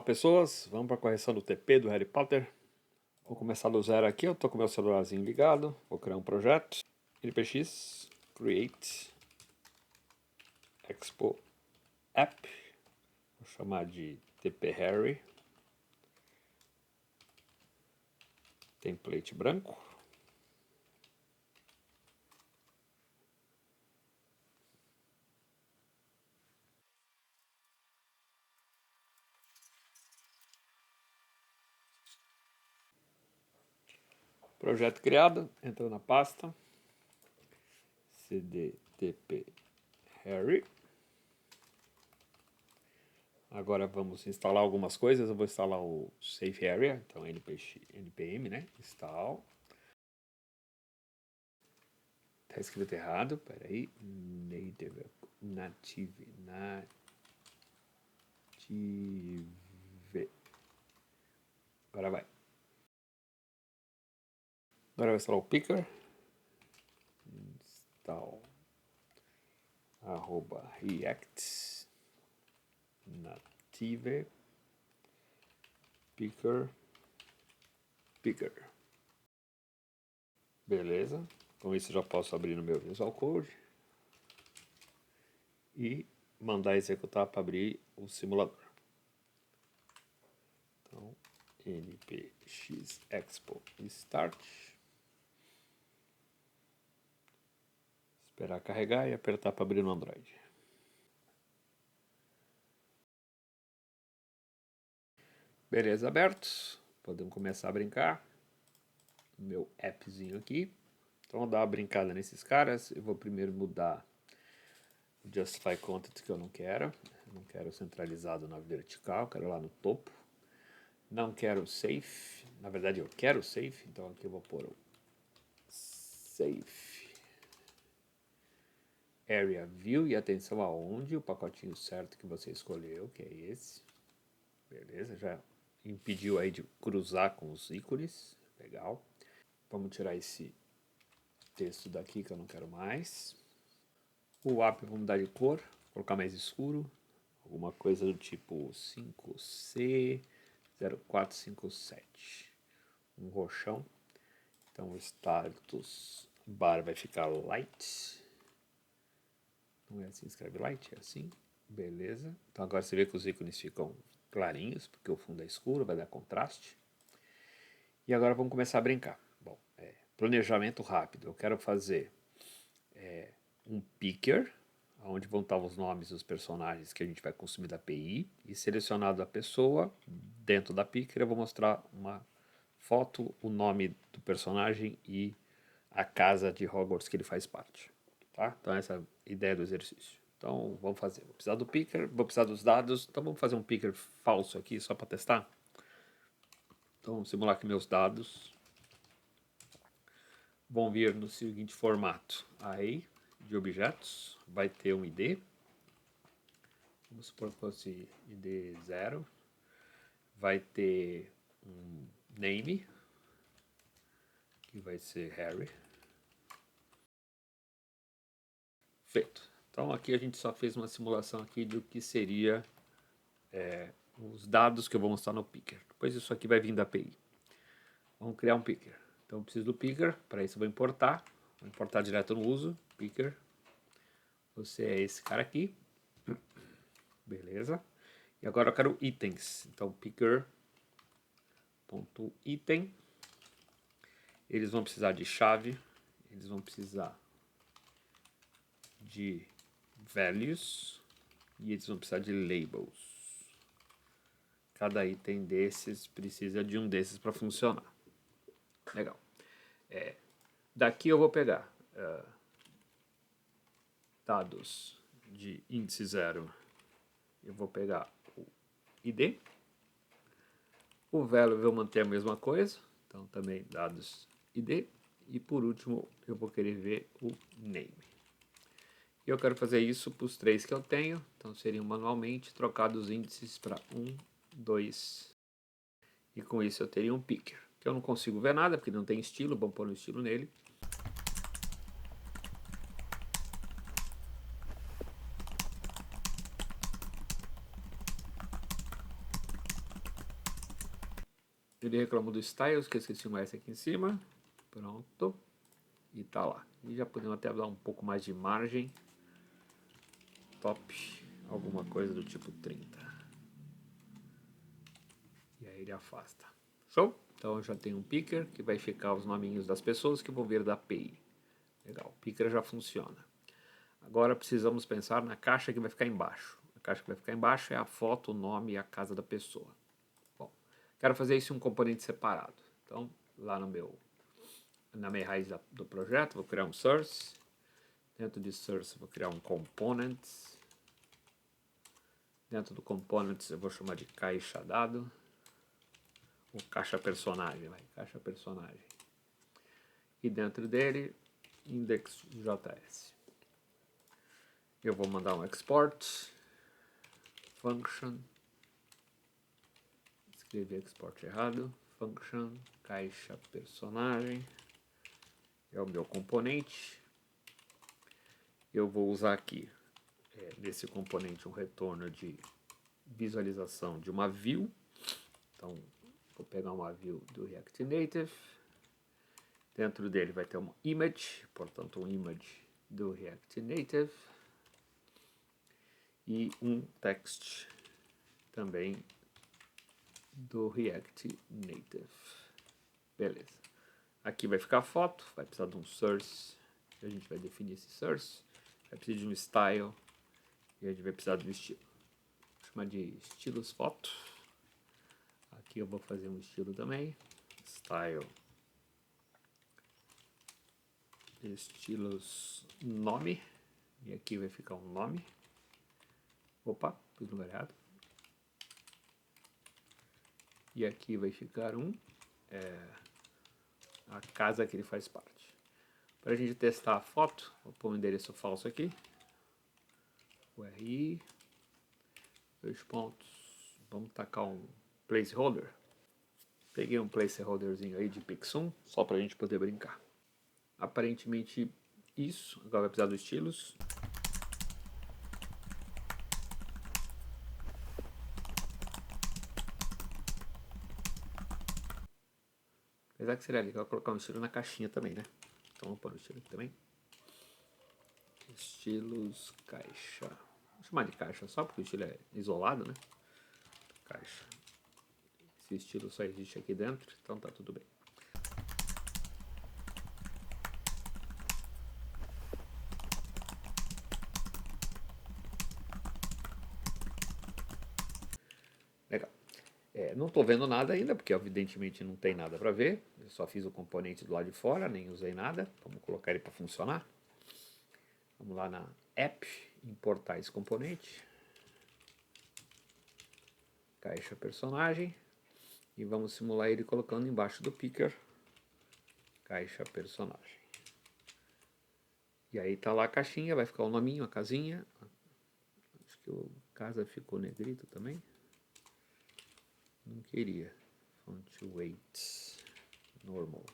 pessoas, vamos para a correção do TP do Harry Potter. Vou começar do zero aqui, eu estou com meu celularzinho ligado, vou criar um projeto, npx, create, expo app, vou chamar de TP Harry, template branco. Projeto criado, entra na pasta, cd tp Harry. Agora vamos instalar algumas coisas, eu vou instalar o Safe Area, então npm, né, install. Tá escrito errado, peraí, native, agora vai. Agora eu vou instalar o picker, install @react native picker. Beleza, com isso já posso abrir no meu Visual Code e mandar executar para abrir o simulador. Então, npx expo start. Esperar carregar e apertar para abrir no Android. Beleza, abertos. Podemos começar a brincar. Meu appzinho aqui. Então, vou dar uma brincada nesses caras. Eu vou primeiro mudar o Justify Content, que eu não quero. Eu não quero centralizado na vertical, quero lá no topo. Não quero safe. Na verdade, eu quero safe. Então, aqui eu vou pôr o safe area view. E atenção aonde o pacotinho certo que você escolheu, que é esse. Beleza, já impediu aí de cruzar com os ícones. Legal. Vamos tirar esse texto daqui que eu não quero mais. O app vamos mudar de cor, colocar mais escuro. Alguma coisa do tipo 5C0457. Um roxão. Então o status bar vai ficar light. Não é assim, escreve light, é assim. Beleza. Então agora você vê que os ícones ficam clarinhos, porque o fundo é escuro, vai dar contraste. E agora vamos começar a brincar. Bom, planejamento rápido. Eu quero fazer um picker, onde vão estar os nomes dos personagens que a gente vai consumir da API, e selecionado a pessoa, dentro da picker eu vou mostrar uma foto, o nome do personagem e a casa de Hogwarts que ele faz parte. Tá? Então essa é a ideia do exercício. Então vamos fazer. Vou precisar do picker, vou precisar dos dados, então vamos fazer um picker falso aqui só para testar. Então vamos simular que meus dados vão vir no seguinte formato: array de objetos, vai ter um ID, vamos supor que fosse ID 0, vai ter um name, que vai ser Harry. Feito. Então aqui a gente só fez uma simulação aqui do que seria os dados que eu vou mostrar no picker. Depois isso aqui vai vir da API. Vamos criar um picker. Então eu preciso do picker, para isso eu vou importar direto no uso, picker. Você é esse cara aqui. Beleza. E agora eu quero itens. Então picker.item. Eles vão precisar de chave. Eles vão precisar de values. E eles vão precisar de labels. Cada item desses precisa de um desses para funcionar. Legal. Daqui eu vou pegar dados de índice 0. Eu vou pegar o ID. O value eu vou manter a mesma coisa. Então também dados ID. E por último eu vou querer ver o name. E eu quero fazer isso para os 3 que eu tenho. Então seriam manualmente trocados os índices para 1, 2. E com isso eu teria um picker. Que eu não consigo ver nada porque não tem estilo. Vamos pôr um estilo nele. Ele reclamou do styles, que eu esqueci um S aqui em cima. Pronto. E tá lá. E já podemos até dar um pouco mais de margem. Top. Alguma coisa do tipo 30. E aí ele afasta. Show? Então já tem um picker que vai ficar os nominhos das pessoas que vão vir da API. Legal, o picker já funciona. Agora precisamos pensar na caixa que vai ficar embaixo. A caixa que vai ficar embaixo é a foto, o nome e a casa da pessoa. Bom, quero fazer isso em um componente separado. Então, lá na minha raiz do projeto, vou criar um source. Dentro de source, vou criar um component. Dentro do components, eu vou chamar de caixa dado. Ou caixa personagem, vai, caixa personagem. E dentro dele, index.js. Eu vou mandar um export, function, escrevi export errado, function, caixa personagem, é o meu componente. Eu vou usar aqui, nesse componente, um retorno de visualização de uma view. Então, vou pegar uma view do React Native. Dentro dele vai ter uma image, portanto um image do React Native. E um text também do React Native. Beleza. Aqui vai ficar a foto, vai precisar de um source. A gente vai definir esse source. Vai precisar de um style. E a gente vai precisar do estilo. Vou chamar de estilos foto. Aqui eu vou fazer um estilo também. Style. Estilos nome. E aqui vai ficar um nome. Opa, pus no lugar errado. E aqui vai ficar a casa que ele faz parte. Para a gente testar a foto, vou pôr um endereço falso aqui. URI, 2 pontos. Vamos tacar um placeholder. Peguei um placeholderzinho aí de Pixum, só para a gente poder brincar. Aparentemente isso. Agora vai precisar dos estilos. Apesar que seria legal colocar um estilo na caixinha também, né? Então vamos pôr um estilo aqui também. Estilos caixa. Vou chamar de caixa só porque o estilo é isolado, né? Caixa. Esse estilo só existe aqui dentro, então tá tudo bem. Legal. Não estou vendo nada ainda, porque evidentemente não tem nada para ver. Eu só fiz o componente do lado de fora, nem usei nada. Vamos colocar ele para funcionar. Vamos lá na app, importar esse componente. Caixa personagem. E vamos simular ele colocando embaixo do picker. Caixa personagem. E aí tá lá a caixinha, vai ficar o nominho, a casinha. Acho que o casa ficou negrito também. Não queria. Font weight. Normal.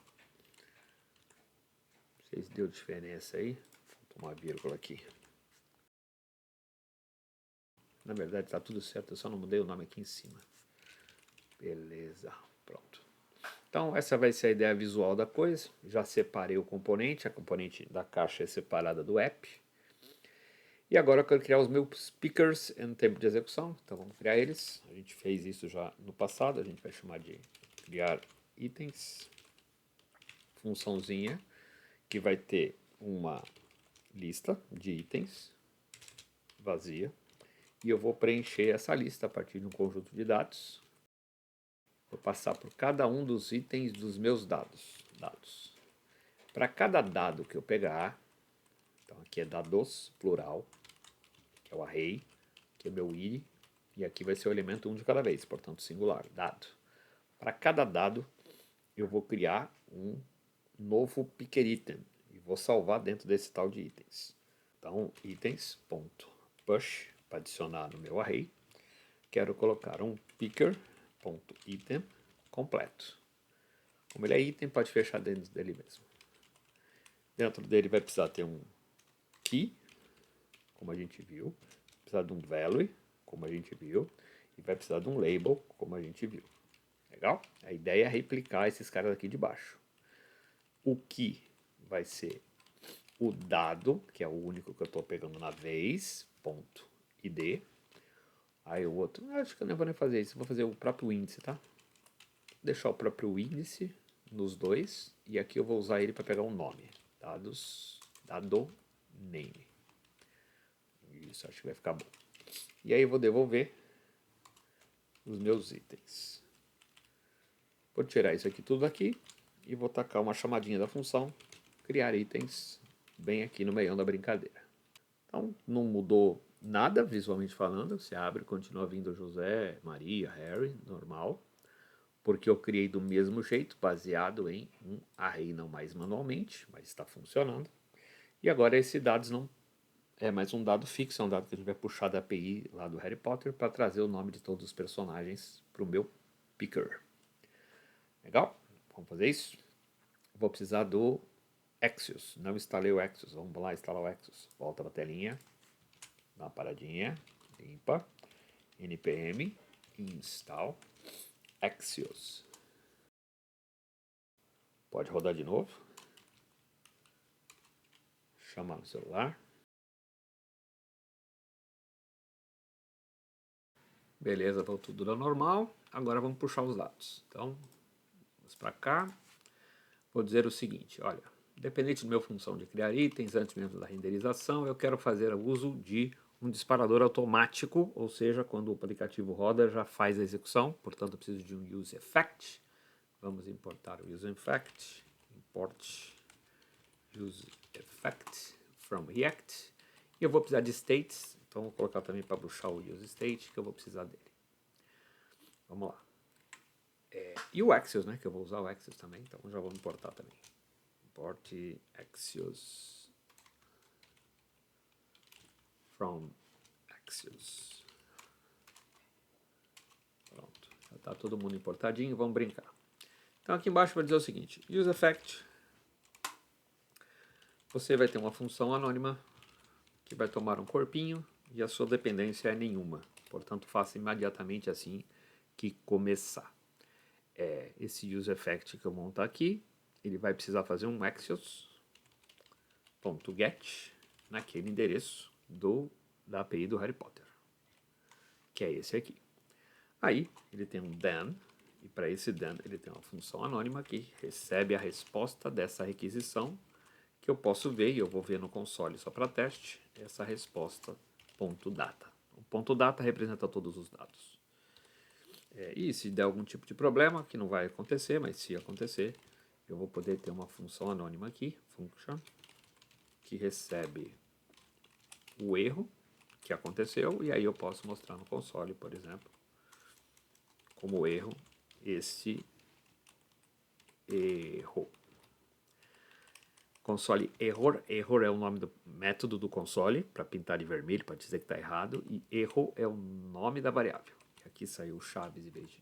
Não sei se deu diferença aí. Falta uma vírgula aqui. Na verdade está tudo certo, eu só não mudei o nome aqui em cima. Beleza, pronto. Então essa vai ser a ideia visual da coisa. Já separei o componente, a componente da caixa é separada do app. E agora eu quero criar os meus pickers em tempo de execução. Então vamos criar eles. A gente fez isso já no passado, a gente vai chamar de criar itens. Funçãozinha que vai ter uma lista de itens vazia. E eu vou preencher essa lista a partir de um conjunto de dados. Vou passar por cada um dos itens dos meus dados. Para cada dado que eu pegar, então aqui é dados, plural, que é o array, que é o meu id, e aqui vai ser o elemento 1 de cada vez, portanto singular, dado. Para cada dado, eu vou criar um novo picker item, e vou salvar dentro desse tal de itens. Então, itens.push, para adicionar no meu array, quero colocar um picker.item completo. Como ele é item, pode fechar dentro dele mesmo. Dentro dele vai precisar ter um key, como a gente viu, vai precisar de um value, como a gente viu, e vai precisar de um label, como a gente viu. Legal? A ideia é replicar esses caras aqui de baixo. O que vai ser o dado, que é o único que eu estou pegando na vez, ponto id. Aí o outro, acho que eu não vou nem fazer isso, vou fazer o próprio índice, tá? Deixar o próprio índice nos dois, e aqui eu vou usar ele para pegar um nome. Dado name. Isso, acho que vai ficar bom. E aí eu vou devolver os meus itens. Vou tirar isso aqui tudo aqui e vou tacar uma chamadinha da função criar itens bem aqui no meio da brincadeira. Então não mudou nada visualmente falando, você abre e continua vindo José, Maria, Harry, normal, porque eu criei do mesmo jeito, baseado em um array, não mais manualmente, mas está funcionando. E agora esse dados não é mais um dado fixo, é um dado que a gente vai puxar da API lá do Harry Potter para trazer o nome de todos os personagens para o meu picker. Legal? Vamos fazer isso? Vou precisar do Axios. Não instalei o Axios. Vamos lá instalar o Axios. Volta para a telinha. Dá uma paradinha. Limpa. npm install Axios. Pode rodar de novo. Chamar no celular. Beleza, voltou tudo ao normal. Agora vamos puxar os dados. Então, vamos para cá. Vou dizer o seguinte, olha, independente do meu função de criar itens, antes mesmo da renderização, eu quero fazer uso de um disparador automático, ou seja, quando o aplicativo roda, já faz a execução, portanto eu preciso de um useEffect. Vamos importar o useEffect, import useEffect from React, e eu vou precisar de states, então vou colocar também para puxar o useState, que eu vou precisar dele. Vamos lá. E o Axios, né, que eu vou usar o Axios também, então já vou importar também. Import Axios from Axios. Pronto, já está todo mundo importadinho, vamos brincar. Então aqui embaixo vai dizer o seguinte, useEffect, você vai ter uma função anônima que vai tomar um corpinho e a sua dependência é nenhuma. Portanto, faça imediatamente assim que começar. Esse useEffect que eu montar aqui, ele vai precisar fazer um Axios.get naquele endereço da API do Harry Potter, que é esse aqui. Aí ele tem um then, e para esse then ele tem uma função anônima que recebe a resposta dessa requisição, que eu posso ver, e eu vou ver no console só para teste, essa resposta .data. O .data representa todos os dados. E se der algum tipo de problema, que não vai acontecer, mas se acontecer, eu vou poder ter uma função anônima aqui, function, que recebe o erro que aconteceu, e aí eu posso mostrar no console, por exemplo, como erro esse erro. Console error é o nome do método do console, para pintar de vermelho, para dizer que está errado, e erro é o nome da variável. Aqui saiu chaves em vez de...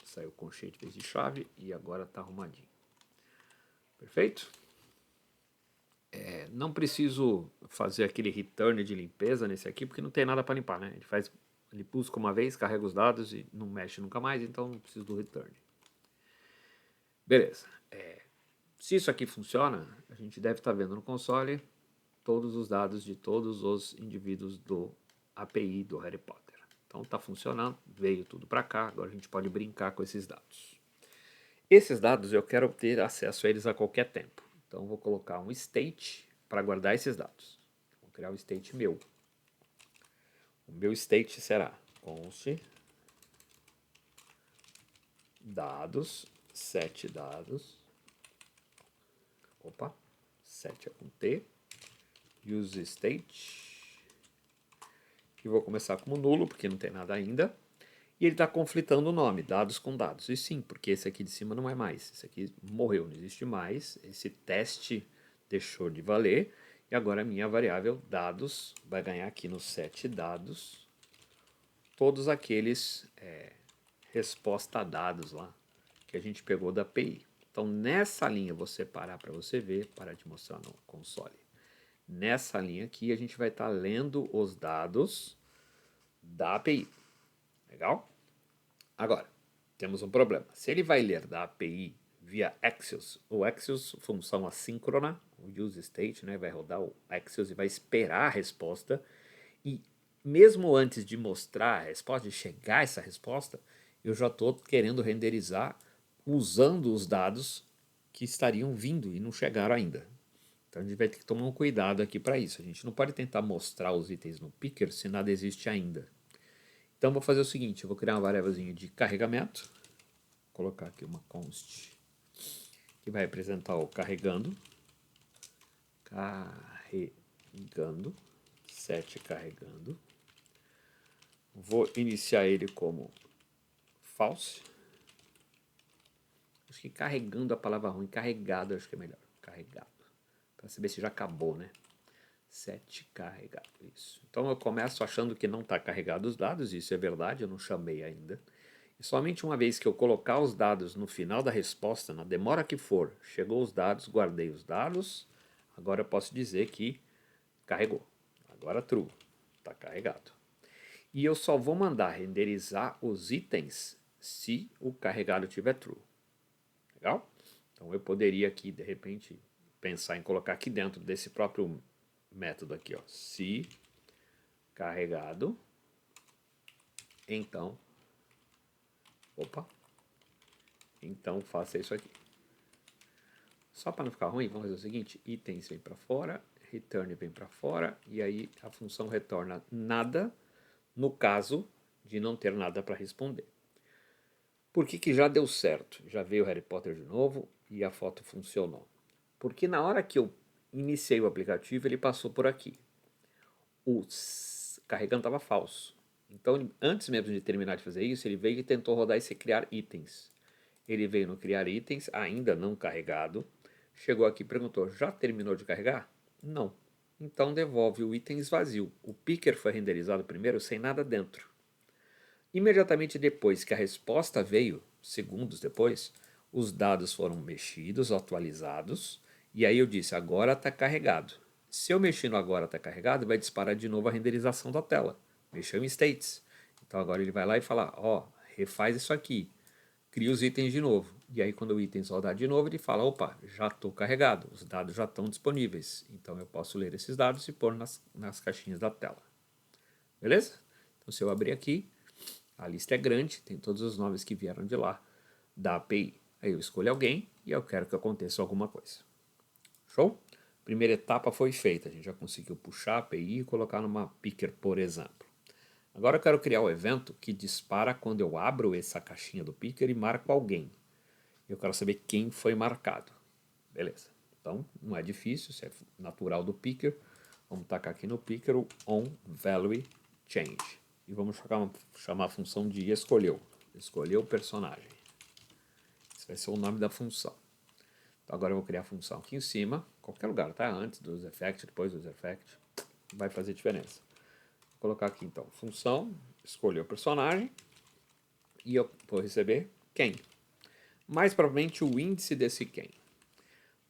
saiu conchete em vez de chave, e agora está arrumadinho. Perfeito? Não preciso fazer aquele return de limpeza nesse aqui, porque não tem nada para limpar, né? Ele busca uma vez, carrega os dados e não mexe nunca mais, então não preciso do return. Beleza. Se isso aqui funciona, a gente deve estar vendo no console todos os dados de todos os indivíduos do API do Harry Potter. Então está funcionando, veio tudo para cá, agora a gente pode brincar com esses dados. Esses dados eu quero ter acesso a eles a qualquer tempo. Então vou colocar um state para guardar esses dados. Vou criar um state meu. O meu state será const dados, set dados, set é com T, use state, que vou começar como nulo, porque não tem nada ainda, e ele está conflitando o nome, dados com dados, e sim, porque esse aqui de cima não é mais, esse aqui morreu, não existe mais, esse teste deixou de valer, e agora a minha variável dados vai ganhar aqui no set dados, todos aqueles resposta a dados lá, que a gente pegou da API. Então nessa linha, vou separar para você ver, para te mostrar no console. Nessa linha aqui a gente vai estar lendo os dados da API. Legal? Agora, temos um problema. Se ele vai ler da API via Axios, o Axios, função assíncrona, o useState, né, vai rodar o Axios e vai esperar a resposta. E mesmo antes de mostrar a resposta, de chegar essa resposta, eu já estou querendo renderizar usando os dados que estariam vindo e não chegaram ainda. Então a gente vai ter que tomar um cuidado aqui para isso. A gente não pode tentar mostrar os itens no picker se nada existe ainda. Então vou fazer o seguinte, eu vou criar uma variávelzinha de carregamento, vou colocar aqui uma const que vai representar o carregando, set carregando. Vou iniciar ele como false. Acho que carregando a palavra ruim, carregado acho que é melhor, carregado, para saber se já acabou, né? Set carregado, isso. Então eu começo achando que não está carregado os dados, isso é verdade, eu não chamei ainda. E somente uma vez que eu colocar os dados no final da resposta, na demora que for, chegou os dados, guardei os dados, agora eu posso dizer que carregou. Agora true, está carregado. E eu só vou mandar renderizar os itens se o carregado tiver true. Legal? Então eu poderia aqui, de repente, pensar em colocar aqui dentro desse próprio método aqui, ó, se carregado, então faça isso aqui. Só para não ficar ruim, vamos fazer o seguinte, itens vem para fora, return vem para fora, e aí a função retorna nada, no caso de não ter nada para responder. Por que já deu certo? Já veio o Harry Potter de novo e a foto funcionou. Porque na hora que eu iniciei o aplicativo, ele passou por aqui. O carregando estava falso. Então, antes mesmo de terminar de fazer isso, ele veio e tentou rodar esse criar itens. Ele veio no criar itens, ainda não carregado. Chegou aqui e perguntou, já terminou de carregar? Não. Então devolve o itens vazio. O picker foi renderizado primeiro sem nada dentro. Imediatamente depois que a resposta veio, segundos depois, os dados foram mexidos, atualizados, e aí eu disse, agora está carregado. Se eu mexer no agora está carregado, vai disparar de novo a renderização da tela. Mexeu em states. Então agora ele vai lá e fala, ó, refaz isso aqui. Cria os itens de novo. E aí quando o item rodar de novo, ele fala, opa, já estou carregado, os dados já estão disponíveis. Então eu posso ler esses dados e pôr nas caixinhas da tela. Beleza? Então se eu abrir aqui, a lista é grande, tem todos os nomes que vieram de lá, da API. Aí eu escolho alguém e eu quero que aconteça alguma coisa. Show? Primeira etapa foi feita, a gente já conseguiu puxar a API e colocar numa picker, por exemplo. Agora eu quero criar o evento que dispara quando eu abro essa caixinha do picker e marco alguém. Eu quero saber quem foi marcado. Beleza. Então, não é difícil, isso é natural do picker. Vamos tacar aqui no picker o onValueChange. E vamos chamar a função de escolheu. Escolheu o personagem. Esse vai ser o nome da função. Então agora eu vou criar a função aqui em cima, qualquer lugar, tá? Antes do useEffect, depois do useEffect, vai fazer diferença. Vou colocar aqui então, função, escolher o personagem, e eu vou receber quem. Mais provavelmente o índice desse quem.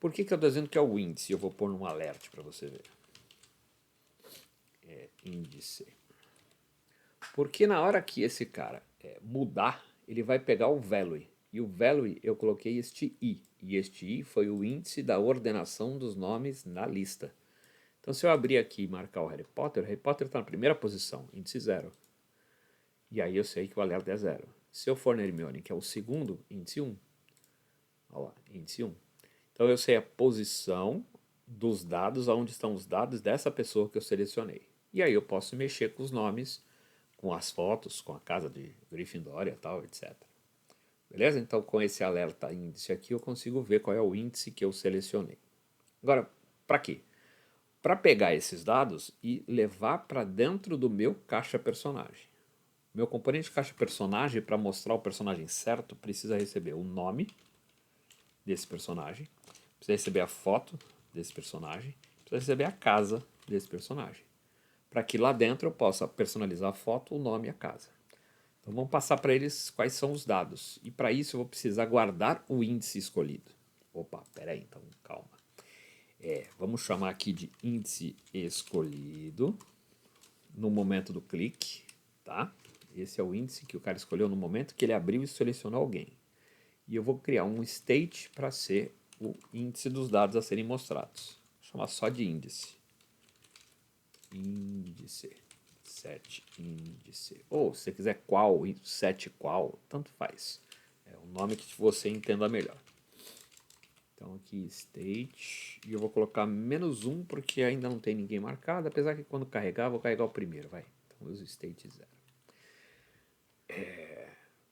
Por que eu estou dizendo que é o índice? Eu vou pôr num alert para você ver. É índice. Porque na hora que esse cara mudar, ele vai pegar o value. E o value eu coloquei este i. E este i foi o índice da ordenação dos nomes na lista. Então se eu abrir aqui e marcar o Harry Potter está na primeira posição, índice 0. E aí eu sei que o alerta é 0. Se eu for na Hermione, que é o segundo, índice 1. Olha lá, índice 1. Então eu sei a posição dos dados, onde estão os dados dessa pessoa que eu selecionei. E aí eu posso mexer com os nomes, com as fotos, com a casa de Gryffindor e tal, etc. Beleza? Então com esse alerta índice aqui eu consigo ver qual é o índice que eu selecionei. Agora, para quê? Para pegar esses dados e levar para dentro do meu caixa personagem. Meu componente caixa personagem, para mostrar o personagem certo, precisa receber o nome desse personagem, precisa receber a foto desse personagem, precisa receber a casa desse personagem. Para que lá dentro eu possa personalizar a foto, o nome e a casa. Então vamos passar para eles quais são os dados. E para isso eu vou precisar guardar o índice escolhido. Opa, peraí, então calma. Vamos chamar aqui de índice escolhido no momento do clique, tá? Esse é o índice que o cara escolheu no momento que ele abriu e selecionou alguém. E eu vou criar um state para ser o índice dos dados a serem mostrados. Vou chamar só de índice. Índice. Set índice. Ou se você quiser qual, set qual, tanto faz. É o nome que você entenda melhor. Então aqui state, e eu vou colocar -1 porque ainda não tem ninguém marcado, apesar que quando carregar, vou carregar o primeiro, vai. Então eu uso state 0.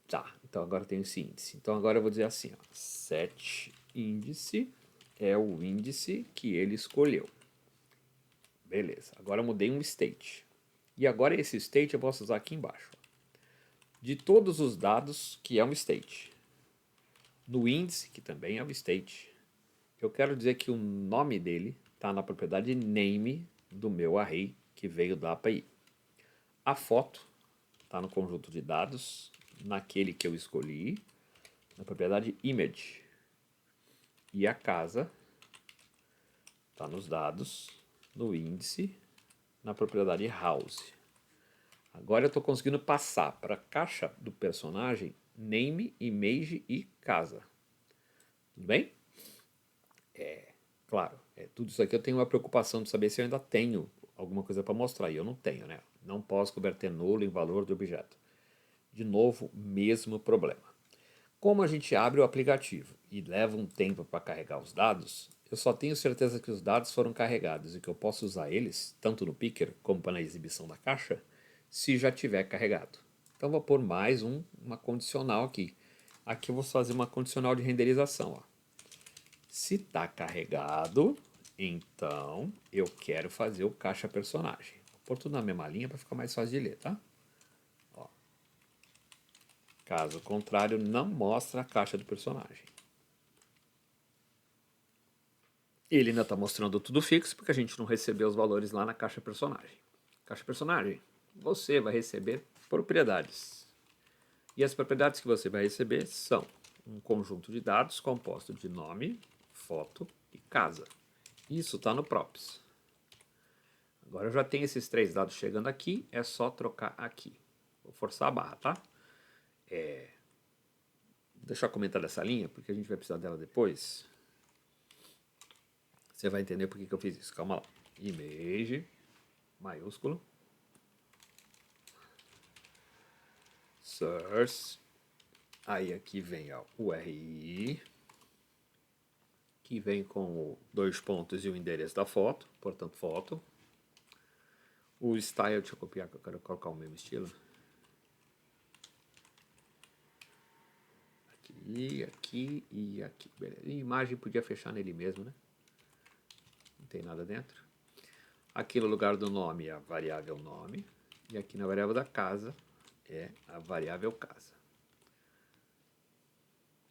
Tá, então agora tem esse índice. Então agora eu vou dizer assim, ó, set índice é o índice que ele escolheu. Beleza, agora eu mudei um state. E agora esse state eu posso usar aqui embaixo. De todos os dados que é um state. No índice, que também é um state, eu quero dizer que o nome dele está na propriedade name do meu array que veio da API. A foto está no conjunto de dados, naquele que eu escolhi, na propriedade image. E a casa está nos dados, no índice, na propriedade house. Agora eu estou conseguindo passar para a caixa do personagem name, image e casa. Tudo bem? Claro, tudo isso aqui eu tenho uma preocupação de saber se eu ainda tenho alguma coisa para mostrar. E eu não tenho, né? Não posso converter nulo em valor de objeto. De novo, mesmo problema. Como a gente abre o aplicativo e leva um tempo para carregar os dados, eu só tenho certeza que os dados foram carregados e que eu posso usar eles, tanto no picker como na exibição da caixa, se já tiver carregado. Então vou pôr mais uma condicional aqui. Aqui eu vou fazer uma condicional de renderização. Ó. Se está carregado, então eu quero fazer o caixa personagem. Vou pôr tudo na mesma linha para ficar mais fácil de ler, tá? Ó. Caso contrário, não mostra a caixa do personagem. Ele ainda está mostrando tudo fixo porque a gente não recebeu os valores lá na caixa personagem. Caixa personagem, você vai receber propriedades. E as propriedades que você vai receber são um conjunto de dados composto de nome, foto e casa. Isso está no props. Agora eu já tenho esses 3 dados chegando aqui, é só trocar aqui. Vou forçar a barra, tá? Deixa eu comentar dessa linha, porque a gente vai precisar dela depois. Você vai entender por que eu fiz isso. Calma lá. Image, maiúsculo. Source. Aí aqui vem ó, o URI, que vem com 2 pontos e o endereço da foto, portanto foto. O style, deixa eu copiar que eu quero colocar o mesmo estilo. Aqui, aqui e aqui. Beleza. E a imagem podia fechar nele mesmo, né? Não tem nada dentro. Aqui no lugar do nome é a variável nome. E aqui na variável da casa é a variável casa.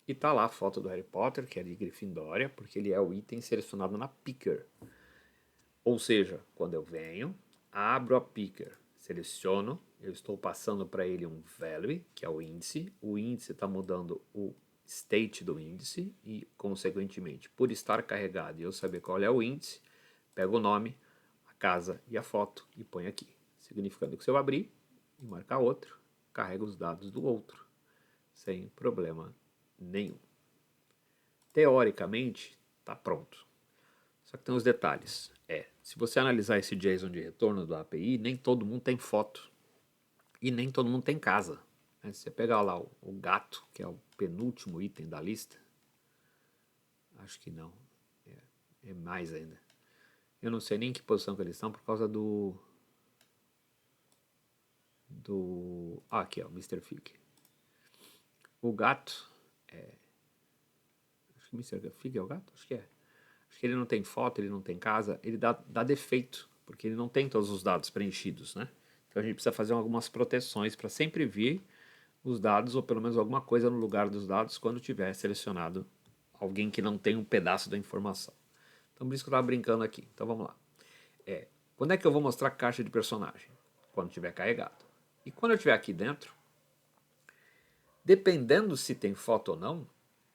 E tá lá a foto do Harry Potter, que é de Grifinória, porque ele é o item selecionado na picker. Ou seja, quando eu venho, abro a picker, seleciono, eu estou passando para ele um value, que é o índice está mudando o state do índice e, consequentemente, por estar carregado e eu saber qual é o índice, pego o nome, a casa e a foto e ponho aqui, significando que se eu abrir e marcar outro, carrega os dados do outro, sem problema nenhum. Teoricamente, está pronto. Só que tem uns detalhes. Se você analisar esse JSON de retorno do API, nem todo mundo tem foto. E nem todo mundo tem casa. Se você pegar lá o gato, que é o penúltimo item da lista, acho que não. É mais ainda. Eu não sei nem em que posição que eles estão por causa do... aqui, ó, Mr. Fig. O gato acho que Mr. Fig é o gato? Acho que é. Acho que ele não tem foto, ele não tem casa, ele dá defeito, porque ele não tem todos os dados preenchidos, né? Então a gente precisa fazer algumas proteções para sempre vir os dados, ou pelo menos alguma coisa no lugar dos dados, quando tiver selecionado alguém que não tem um pedaço da informação. Então por isso que eu estava brincando aqui. Então vamos lá. Quando é que eu vou mostrar a caixa de personagem? Quando tiver carregado. E quando eu estiver aqui dentro, dependendo se tem foto ou não,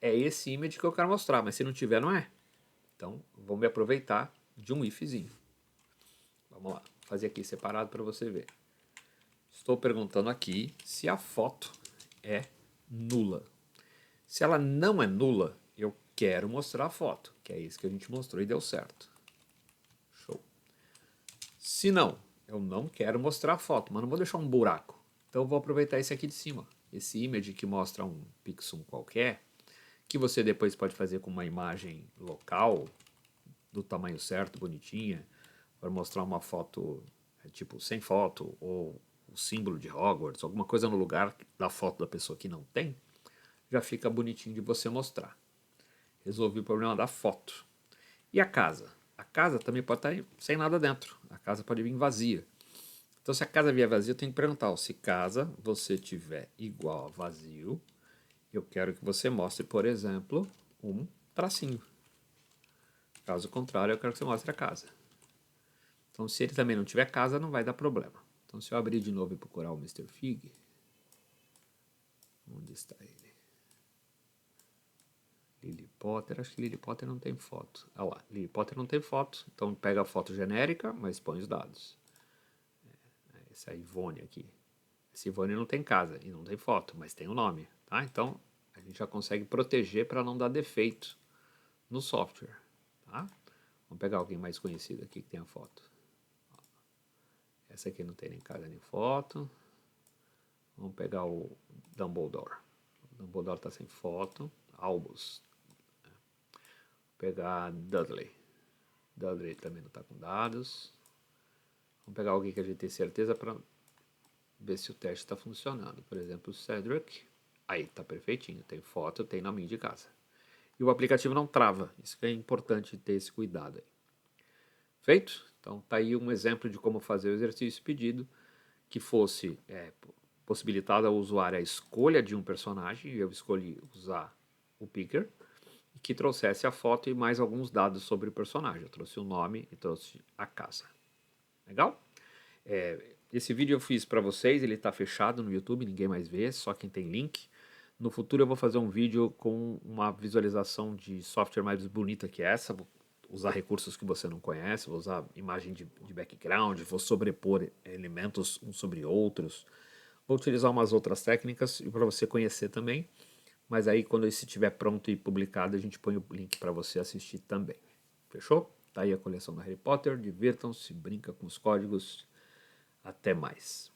é esse image que eu quero mostrar, mas se não tiver, não é. Então, vamos aproveitar de um ifzinho. Vamos lá, vou fazer aqui separado para você ver. Estou perguntando aqui se a foto é nula. Se ela não é nula, eu quero mostrar a foto, que é isso que a gente mostrou e deu certo. Show. Se não, eu não quero mostrar a foto, mas não vou deixar um buraco. Então eu vou aproveitar esse aqui de cima, esse image que mostra um pixel qualquer, que você depois pode fazer com uma imagem local, do tamanho certo, bonitinha, para mostrar uma foto tipo sem foto, ou o símbolo de Hogwarts, alguma coisa no lugar da foto da pessoa que não tem, já fica bonitinho de você mostrar. Resolvi o problema da foto. E a casa? A casa também pode estar sem nada dentro. A casa pode vir vazia. Então, se a casa vier vazia, eu tenho que perguntar: se casa você tiver igual a vazio, eu quero que você mostre, por exemplo, um tracinho. Caso contrário, eu quero que você mostre a casa. Então, se ele também não tiver casa, não vai dar problema. Então, se eu abrir de novo e procurar o Mr. Fig, onde está ele? Lily Potter, acho que Lily Potter não tem foto. Ah lá, Lily Potter não tem foto, então pega a foto genérica, mas põe os dados. Essa Ivone aqui. Essa Ivone não tem casa e não tem foto, mas tem o nome, tá? Então a gente já consegue proteger para não dar defeito no software, tá? Vamos pegar alguém mais conhecido aqui que tenha foto. Essa aqui não tem nem casa nem foto. Vamos pegar o Dumbledore. O Dumbledore está sem foto. Albus. Vou pegar Dudley. Dudley também não está com dados. Vamos pegar alguém que a gente tem certeza para ver se o teste está funcionando. Por exemplo, o Cedric. Aí, está perfeitinho. Tem foto, tem nome de casa. E o aplicativo não trava. Isso que é importante ter esse cuidado aí. Feito? Então, tá aí um exemplo de como fazer o exercício pedido que fosse possibilitado ao usuário a escolha de um personagem. E eu escolhi usar o Picker. E que trouxesse a foto e mais alguns dados sobre o personagem. Eu trouxe o nome e trouxe a casa. Legal? Esse vídeo eu fiz para vocês, ele está fechado no YouTube, ninguém mais vê, só quem tem link. No futuro eu vou fazer um vídeo com uma visualização de software mais bonita que essa, vou usar recursos que você não conhece, vou usar imagem de background, vou sobrepor elementos uns sobre outros, vou utilizar umas outras técnicas para você conhecer também, mas aí quando esse estiver pronto e publicado a gente põe o link para você assistir também. Fechou? Tá aí a coleção do Harry Potter, divirtam-se, brinca com os códigos. Até mais.